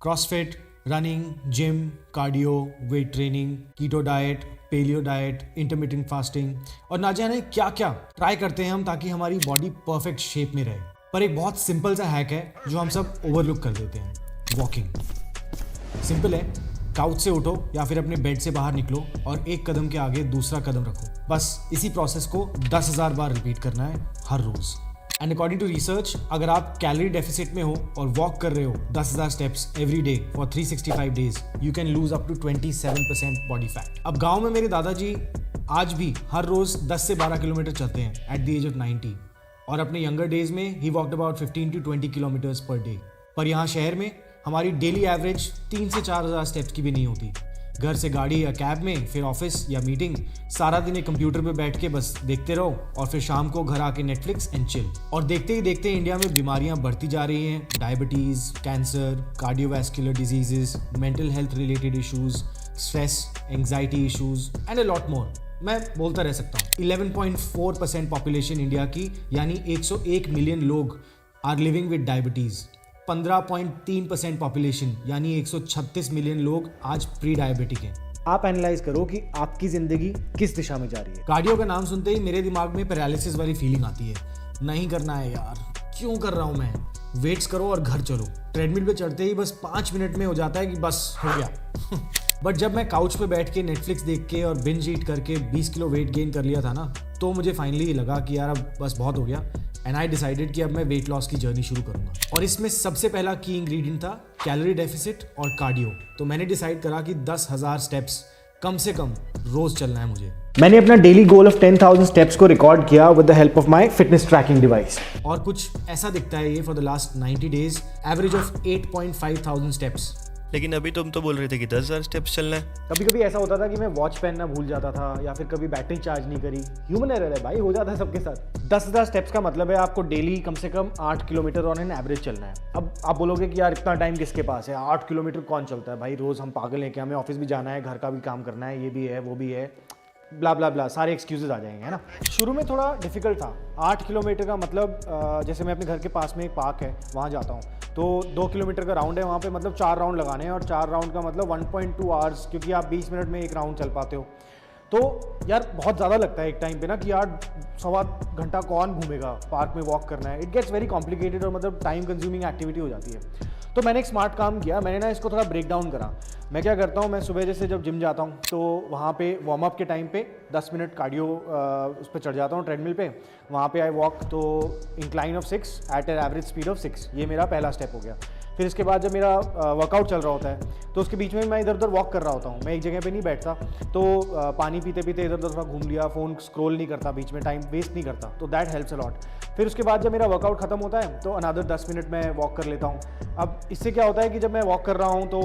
CrossFit, running, gym, cardio, weight training, keto diet, paleo diet, intermittent fasting और ना जाने क्या क्या ट्राई करते हैं हम ताकि हमारी बॉडी परफेक्ट शेप में रहे। पर एक बहुत सिंपल सा हैक है जो हम सब ओवरलुक कर देते हैं, वॉकिंग। सिंपल है, काउच से उठो या फिर अपने बेड से बाहर निकलो और एक कदम के आगे दूसरा कदम रखो। बस इसी प्रोसेस को 10,000 बार रिपीट करना है हर रोज। एंड अकॉर्डिंग टू रिसर्च, अगर आप कैलोरी डेफिसिट में हो और वॉक कर रहे हो 10,000 steps every day for 365 days, you can lose up to 27% body fat. अब गांव में मेरे दादाजी आज भी हर रोज 10 से 12 किलोमीटर चलते हैं एट द एज ऑफ 90, और अपने यंगर डेज में he walked about 15 to 20 kilometres per day. पर यहाँ शहर में हमारी डेली एवरेज 3 से 4,000 स्टेप्स की भी नहीं होती। घर से गाड़ी या कैब में, फिर ऑफिस या मीटिंग, सारा दिन एक कंप्यूटर पे बैठ के बस देखते रहो और फिर शाम को घर आके नेटफ्लिक्स एंड चिल। और देखते ही देखते इंडिया में बीमारियां बढ़ती जा रही हैं, diabetes, cancer, cardiovascular diseases, mental health related issues, stress, anxiety issues and a lot मोर। मैं बोलता रह सकता हूँ। 11.4% पॉपुलेशन इंडिया की यानी 101 मिलियन लोग are living with diabetes. 15.3% population यानी 136 मिलियन लोग आज प्री डायबिटिक हैं। आप एनालाइज करो कि आपकी जिंदगी किस दिशा में जा रही है। कार्डियो का नाम सुनते ही मेरे दिमाग में पैरालिसिस वाली फीलिंग आती है। नहीं करना है यार, क्यों कर रहा हूं मैं। वेट्स करो और घर चलो। ट्रेडमिल पे चढ़ते ही बस 5 मिनट में हो जाता है कि बस हो गया। बट जब मैं काउच पे बैठ के नेटफ्लिक्स देख के और बिंज ईट करके 20 किलो वेट गेन कर लिया था ना, तो मुझे फाइनली लगा कि यार अब बस बहुत हो गया। एंड आई डिसाइडेड कि अब मैं वेट लॉस की जर्नी शुरू करूंगा। और इसमें सबसे पहला की इंग्रेडिएंट था कैलोरी डेफिसिट और कार्डियो। तो मैंने डिसाइड करा कि 10,000 स्टेप्स कम से कम रोज चलना है मुझे। मैंने अपना डेली गोल ऑफ 10,000 स्टेप्स को रिकॉर्ड किया with the help of my fitness tracking device. और कुछ ऐसा दिखता है ये for the last 90 days, average of 8,500 steps. लेकिन अभी तुम तो बोल रहे थे कि 10,000 स्टेप्स चलना है। कभी कभी ऐसा होता था कि मैं वॉच पहनना भूल जाता था या फिर कभी बैटरी चार्ज नहीं करी। ह्यूमन एरर है भाई, हो जाता है सबके साथ। 10,000 स्टेप्स का मतलब है आपको डेली कम से कम 8 किलोमीटर ऑन एन एवरेज चलना है। अब आप बोलोगे कि यार इतना टाइम किसके पास है, 8 किलोमीटर कौन चलता है भाई, रोज हम पागल हैं क्या, हमें ऑफिस भी जाना है, घर का भी काम करना है, ये भी है वो भी है, ब्ला ब्ला ब्ला, सारे एक्सक्यूजेज आ जाएंगे, है ना। शुरू में थोड़ा डिफिकल्ट था। 8 किलोमीटर का मतलब जैसे मैं अपने घर के पास में एक पार्क है वहाँ जाता हूँ, तो 2 किलोमीटर का राउंड है, वहाँ पे मतलब 4 राउंड लगाने हैं और 4 राउंड का मतलब 1.2 आवर्स, क्योंकि आप 20 मिनट में एक राउंड चल पाते हो। तो यार बहुत ज़्यादा लगता है एक टाइम पे ना कि यार 1.25 घंटा कौन घूमेगा, पार्क में वॉक करना है, इट गेट्स वेरी कॉम्प्लिकेटेड और मतलब टाइम कंज्यूमिंग एक्टिविटी हो जाती है। तो मैंने एक स्मार्ट काम किया, मैंने ना इसको थोड़ा ब्रेक डाउन करा। मैं क्या करता हूँ, मैं सुबह जैसे जब जिम जाता हूँ तो वहाँ पे वार्म अप के टाइम पे 10 मिनट कार्डियो उस पर चढ़ जाता हूँ ट्रेडमिल पे। वहाँ पे आई वॉक तो incline of 6 at an average speed of 6। ये मेरा पहला स्टेप हो गया। फिर इसके बाद जब मेरा वर्कआउट चल रहा होता है तो उसके बीच में मैं इधर उधर वॉक कर रहा होता हूँ, मैं एक जगह पे नहीं बैठता। तो पानी पीते पीते इधर उधर थोड़ा घूम लिया, फ़ोन स्क्रॉल नहीं करता, बीच में टाइम वेस्ट नहीं करता, तो दैट हेल्प्स अ लॉट। फिर उसके बाद जब मेरा वर्कआउट खत्म होता है तो अनदर 10 मिनट मैं वॉक कर लेता हूँ। अब इससे क्या होता है कि जब मैं वॉक कर रहा हूँ तो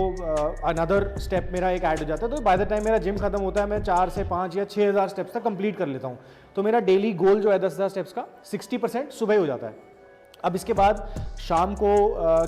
अनदर स्टेप मेरा एक ऐड हो जाता है, तो बाय द टाइम मेरा जिम खत्म होता है मैं 4 से 5 या 6,000 स्टेप्स तक कंप्लीट कर लेता हूँ। तो मेरा डेली गोल जो है 10,000 स्टेप्स का 60% सुबह हो जाता है। अब इसके बाद शाम को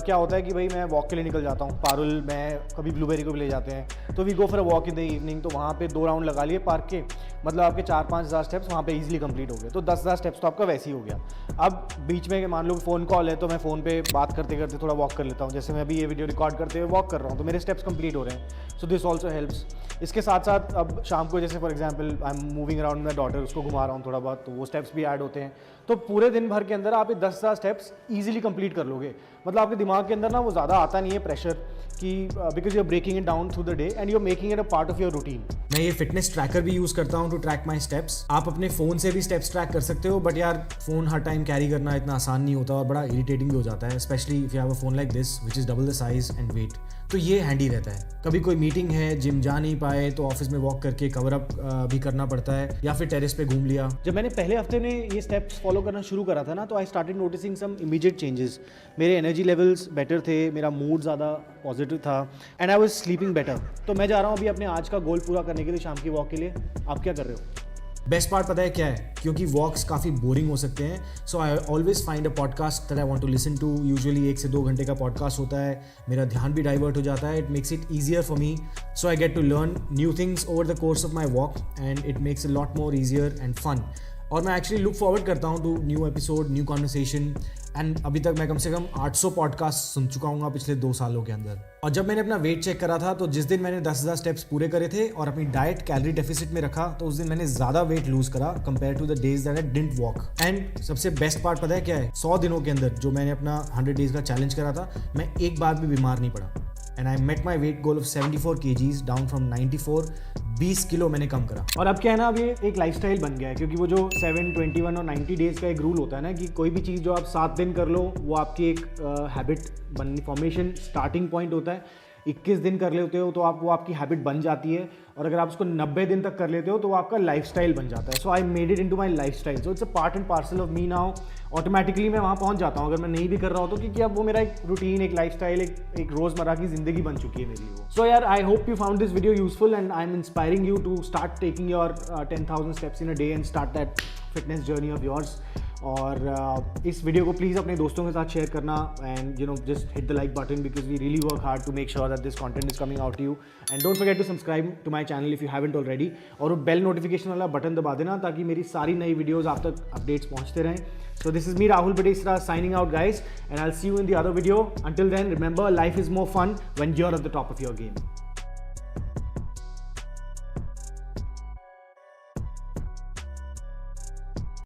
क्या होता है कि भाई मैं वॉक के लिए निकल जाता हूँ। पारुल, मैं कभी ब्लूबेरी को भी ले जाते हैं, तो we go for a walk in the evening. तो वहाँ पे 2 राउंड लगा लिए पार्क के, मतलब आपके 4-5 हज़ार स्टेप्स वहाँ पे इजीली कंप्लीट हो गए। तो 10,000 स्टेप्स तो आपका वैसे ही हो गया। अब बीच में मान लो फ़ोन कॉल है तो मैं फ़ोन पे बात करते करते थोड़ा वॉक कर लेता हूँ। जैसे मैं अभी ये वीडियो रिकॉर्ड करते हुए वॉक कर रहा हूँ तो मेरे स्टेप्स कंप्लीट हो रहे हैं। So this also helps. इसके साथ साथ अब शाम को जैसे for example I am moving around my daughter, उसको घुमा रहा हूँ थोड़ा बहुत, तो वो स्टेप्स भी ऐड होते हैं। तो पूरे दिन भर के अंदर आप ये 10,000 स्टेप्स ईजिली कंप्लीट कर लोगे। मतलब आपके दिमाग के अंदर ना वो ज़्यादा आता नहीं है प्रेशर कि because you are breaking it down through the day and you are making it a part of your routine. मैं ये फिटनेस ट्रैकर भी यूज़ करता हूँ टू ट्रैक माई स्टेप्स। आप अपने फ़ोन से भी स्टेप्स ट्रैक कर सकते हो, बट यार फ़ोन हर टाइम कैरी करना इतना आसान नहीं होता और बड़ा इरिटेटिंग भी हो जाता है, specially if you have a phone like this which is double the size and weight. तो ये हैंडी रहता है। कभी कोई मीटिंग है, जिम जा नहीं पाए तो ऑफिस में वॉक करके कवर अप भी करना पड़ता है, या फिर टेरेस पे घूम लिया। जब मैंने पहले हफ्ते में ये स्टेप्स फॉलो करना शुरू करा था ना, तो I started noticing some immediate changes. मेरे एनर्जी लेवल्स बेटर थे, मेरा मूड ज़्यादा पॉजिटिव था and I was sleeping better. तो मैं जा रहा हूँ अभी अपने आज का गोल पूरा करने के लिए शाम की वॉक के लिए। आप क्या कर रहे हो? बेस्ट पार्ट पता है क्या है? क्योंकि वॉक्स काफ़ी बोरिंग हो सकते हैं, so I always find a podcast that I want to listen to. Usually 1 से 2 घंटे का पॉडकास्ट होता है, मेरा ध्यान भी डाइवर्ट हो जाता है। It makes it easier for me, so I get to learn new things over the course of my walk and it makes a lot more easier and fun. और मैं एक्चुअली लुक फॉरवर्ड करता हूँ to new episode, new conversation. And अभी तक मैं कम से कम 800 podcast सुन चुका हूँ पिछले 2 सालों के अंदर। और जब मैंने अपना वेट चेक करा था तो जिस दिन मैंने 10,000 स्टेप्स पूरे करे थे और अपनी डाइट कैलोरी डेफिसिट में रखा तो उस दिन मैंने ज़्यादा वेट लूज करा compare to the days that I didn't walk. And सबसे बेस्ट पार्ट पता है क्या है? 100 दिनों के अंदर जो मैंने अपना 100 डेज का चैलेंज करा था, मैं एक बार भी बीमार नहीं पड़ा। And I met my weight goal of 74 kgs down from 94। 20 kilo मैंने कम करा। और अब क्या है ना, अब ये एक लाइफस्टाइल बन गया है, क्योंकि वो जो 7, 21 और 90 डेज का एक रूल होता है ना कि कोई भी चीज़ जो आप 7 दिन कर लो वो आपकी एक हैबिट बननी, फॉर्मेशन स्टार्टिंग पॉइंट होता है। 21 दिन कर लेते हो तो वो आपकी हैबिट बन जाती है, और अगर आप उसको 90 दिन तक कर लेते हो तो वो आपका लाइफस्टाइल बन जाता है। So I made it into my lifestyle, so it's a part and parcel of me now. Automatically मैं वहाँ पहुँच जाता हूँ अगर मैं नहीं भी कर रहा हूँ तो, क्योंकि अब वो मेरा एक रूटीन, एक लाइफस्टाइल, एक रोज़मर्रा की ज़िंदगी बन चुकी है मेरी वो। सो यार, I hope you found this video useful and I am inspiring you to start taking your 10,000 steps in a day and start that fitness journey of yours. और इस वीडियो को प्लीज़ अपने दोस्तों के साथ शेयर करना, and you know just hit the like button because we really work hard to make sure that this content is coming out to you. And don't forget to subscribe to my channel if you haven't already, और वो bell notification वाला button दबा देना ताकि मेरी सारी नई videos आप तक अपडेट्स पहुँचते रहें। So this is me, Rahul Badesra, signing out, guys, and I'll see you in the other video. Until then, remember, life is more fun when you're at the top of your game.